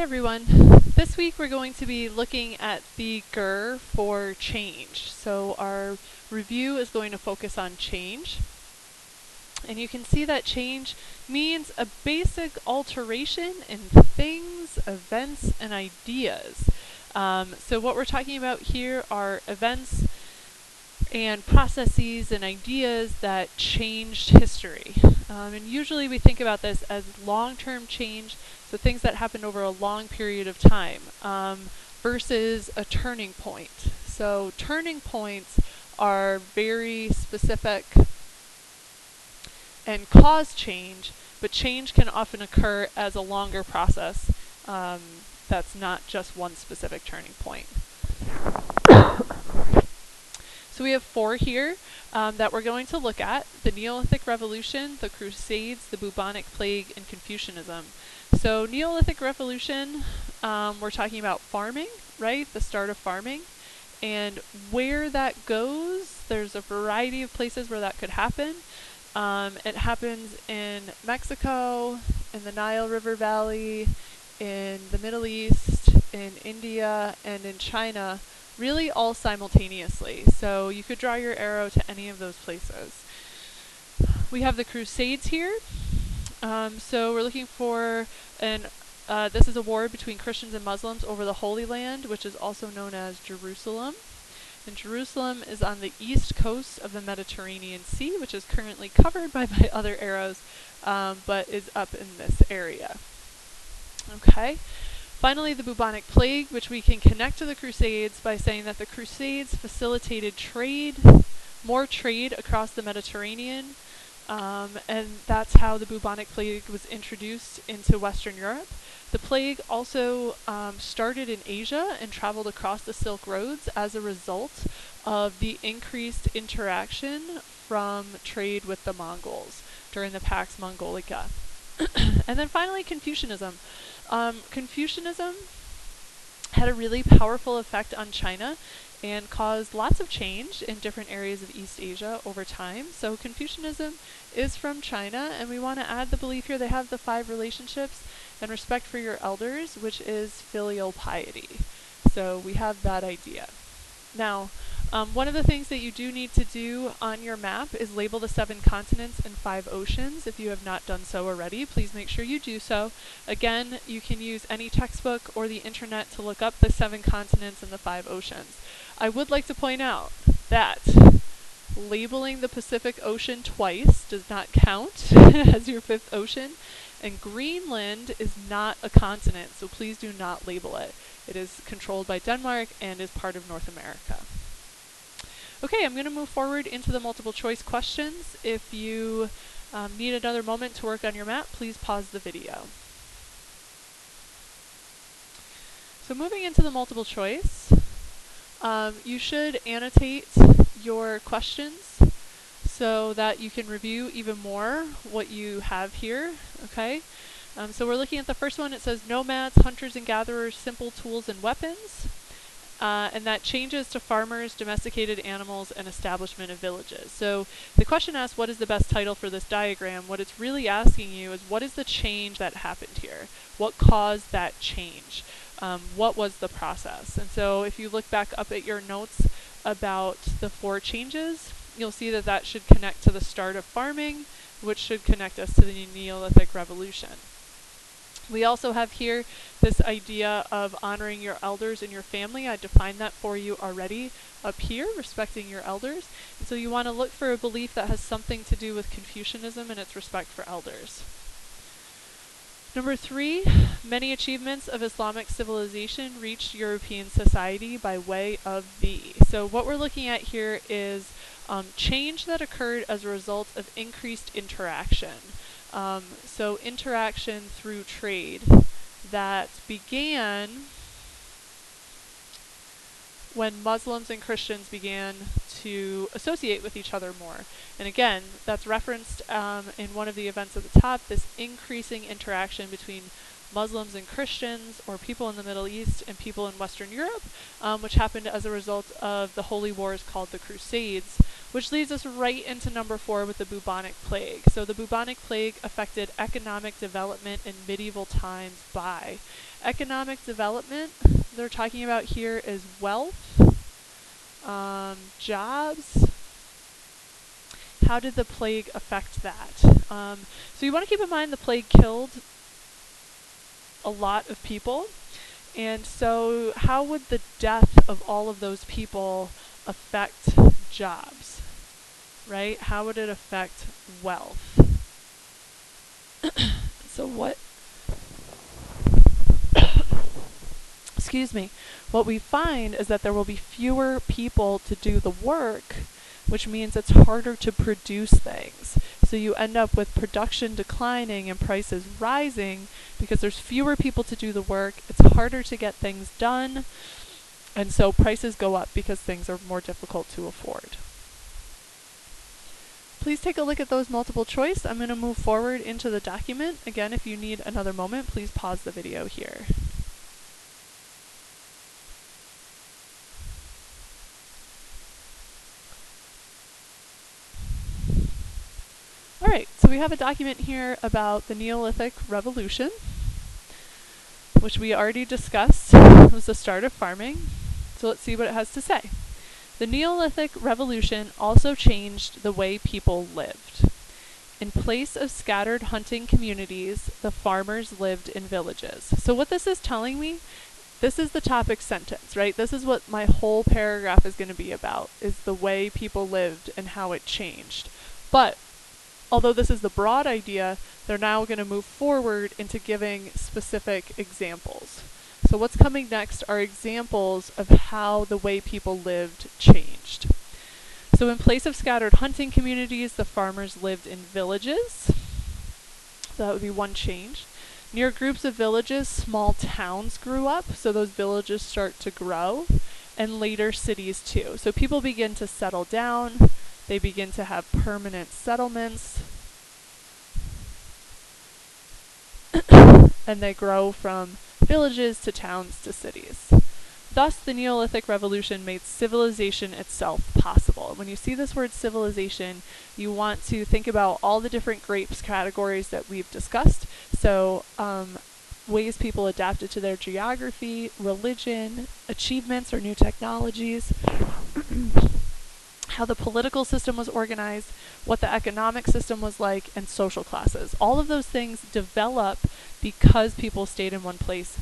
everyone. This week we're going to be looking at the GRRR for change. So our review is going to focus on change. And you can see that change means a basic alteration in things, events, and ideas. So what we're talking about here are events and processes and ideas that changed history. And usually we think about this as long-term change, so things that happened over a long period of time, versus a turning point. So turning points are very specific and cause change, but change can often occur as a longer process that's not just one specific turning point. So we have 4 here that we're going to look at: the Neolithic Revolution, the Crusades, the bubonic plague, and Confucianism. So Neolithic Revolution, we're talking about farming, right? The start of farming. And where that goes, there's a variety of places where that could happen. It happens in Mexico, in the Nile River Valley, in the Middle East, in India, and in China, really all simultaneously. So you could draw your arrow to any of those places. We have the Crusades here. So we're looking for this is a war between Christians and Muslims over the Holy Land, which is also known as Jerusalem. And Jerusalem is on the east coast of the Mediterranean Sea, which is currently covered by my other arrows, but is up in this area. Okay. Finally, the bubonic plague, which we can connect to the Crusades by saying that the Crusades facilitated trade, more trade across the Mediterranean, and that's how the bubonic plague was introduced into Western Europe. The plague also started in Asia and traveled across the Silk Roads as a result of the increased interaction from trade with the Mongols during the Pax Mongolica. And then finally, Confucianism. Confucianism had a really powerful effect on China and caused lots of change in different areas of East Asia over time. So Confucianism is from China, and we want to add the belief here they have the 5 relationships and respect for your elders, which is filial piety. So we have that idea. Now, one of the things that you do need to do on your map is label the 7 continents and 5 oceans. If you have not done so already, please make sure you do so. Again, you can use any textbook or the internet to look up the 7 continents and the 5 oceans. I would like to point out that labeling the Pacific Ocean twice does not count as your 5th ocean, and Greenland is not a continent, so please do not label it. It is controlled by Denmark and is part of North America. Okay, I'm going to move forward into the multiple choice questions. If you need another moment to work on your map, please pause the video. So moving into the multiple choice, you should annotate your questions so that you can review even more what you have here, okay? So we're looking at the first one. It says nomads, hunters and gatherers, simple tools and weapons. And that changes to farmers, domesticated animals, and establishment of villages. So the question asks, what is the best title for this diagram? What it's really asking you is, what is the change that happened here? What caused that change? What was the process? And so if you look back up at your notes about the 4 changes, you'll see that that should connect to the start of farming, which should connect us to the Neolithic Revolution. We also have here this idea of honoring your elders in your family. I defined that for you already up here, respecting your elders. And so you want to look for a belief that has something to do with Confucianism and its respect for elders. Number 3, many achievements of Islamic civilization reached European society by way of thee. So what we're looking at here is change that occurred as a result of increased interaction. So interaction through trade that began when Muslims and Christians began to associate with each other more. And again, that's referenced in one of the events at the top, this increasing interaction between Muslims and Christians, or people in the Middle East and people in Western Europe, which happened as a result of the holy wars called the Crusades, which leads us right into number 4 with the bubonic plague. So the bubonic plague affected economic development in medieval times by economic development. They're talking about here is wealth, jobs. How did the plague affect that? So you want to keep in mind the plague killed a lot of people. And so how would the death of all of those people affect jobs, right? How would it affect wealth? So excuse me, what we find is that there will be fewer people to do the work, which means it's harder to produce things. So you end up with production declining and prices rising because there's fewer people to do the work, it's harder to get things done, and so prices go up because things are more difficult to afford. Please take a look at those multiple choice. I'm going to move forward into the document. Again, if you need another moment, please pause the video here. Alright, so we have a document here about the Neolithic Revolution, which we already discussed was the start of farming. So let's see what it has to say. The Neolithic Revolution also changed the way people lived. In place of scattered hunting communities, the farmers lived in villages. So what this is telling me, this is the topic sentence, right? This is what my whole paragraph is going to be about, is the way people lived and how it changed. But although this is the broad idea, they're now going to move forward into giving specific examples. So what's coming next are examples of how the way people lived changed. So in place of scattered hunting communities, the farmers lived in villages. So that would be one change. Near groups of villages, small towns grew up, so those villages start to grow, and later cities too. So people begin to settle down. They begin to have permanent settlements, and they grow from villages to towns to cities. Thus, the Neolithic Revolution made civilization itself possible. When you see this word civilization, you want to think about all the different grapes categories that we've discussed. So, ways people adapted to their geography, religion, achievements or new technologies, how the political system was organized, what the economic system was like, and social classes. All of those things develop because people stayed in one place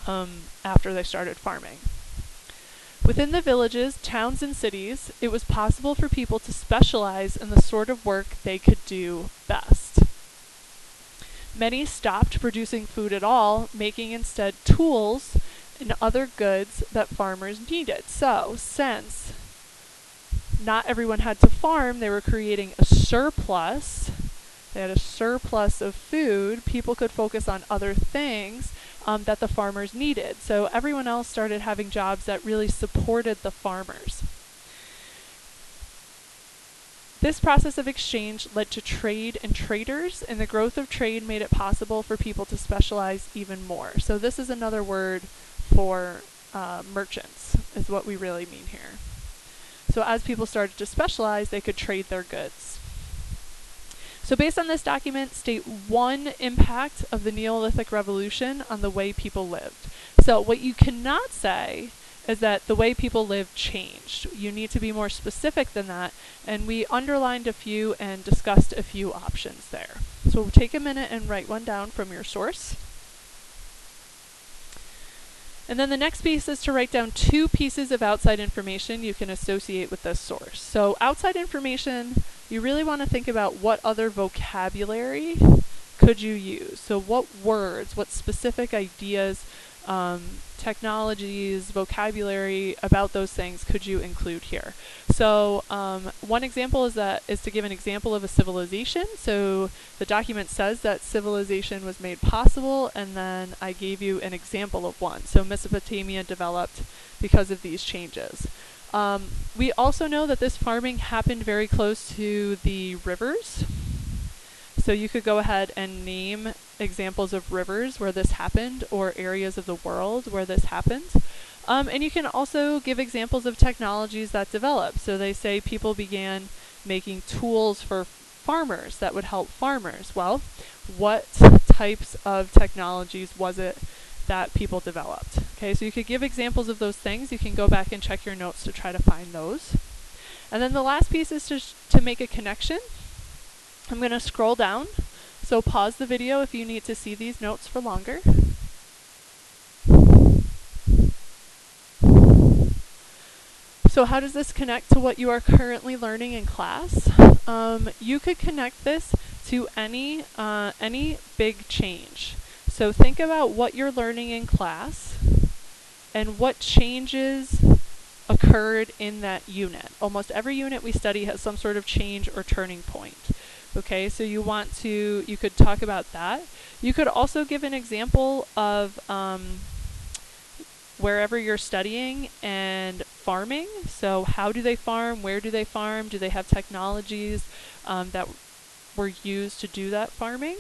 after they started farming. Within the villages, towns, and cities, it was possible for people to specialize in the sort of work they could do best. Many stopped producing food at all, making instead tools and other goods that farmers needed. So, since not everyone had to farm, they were creating a surplus. They had a surplus of food. People could focus on other things that the farmers needed. So everyone else started having jobs that really supported the farmers. This process of exchange led to trade and traders, and the growth of trade made it possible for people to specialize even more. So this is another word for merchants, is what we really mean here. So as people started to specialize, they could trade their goods. So based on this document, state one impact of the Neolithic Revolution on the way people lived. So what you cannot say is that the way people lived changed. You need to be more specific than that, and we underlined a few and discussed a few options there. So take a minute and write one down from your source. And then the next piece is to write down 2 pieces of outside information you can associate with this source. So outside information, you really want to think about what other vocabulary could you use. So what words, what specific ideas, technologies, vocabulary about those things could you include here? So one example is to give an example of a civilization. So the document says that civilization was made possible, and then I gave you an example of one. So Mesopotamia developed because of these changes. We also know that this farming happened very close to the rivers. So you could go ahead and name examples of rivers where this happened, or areas of the world where this happened. And you can also give examples of technologies that developed. So they say people began making tools for farmers that would help farmers. Well, what types of technologies was it that people developed? Okay, so you could give examples of those things. You can go back and check your notes to try to find those. And then the last piece is to make a connection. I'm going to scroll down. So pause the video if you need to see these notes for longer. So how does this connect to what you are currently learning in class? You could connect this to any big change. So think about what you're learning in class and what changes occurred in that unit. Almost every unit we study has some sort of change or turning point. Okay, so you could talk about that. You could also give an example of wherever you're studying and farming. So how do they farm? Where do they farm? Do they have technologies that were used to do that farming?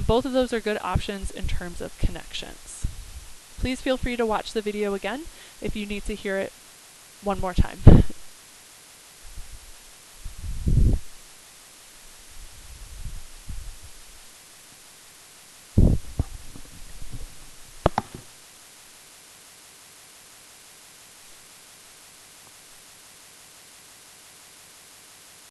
Both of those are good options in terms of connections. Please feel free to watch the video again if you need to hear it one more time.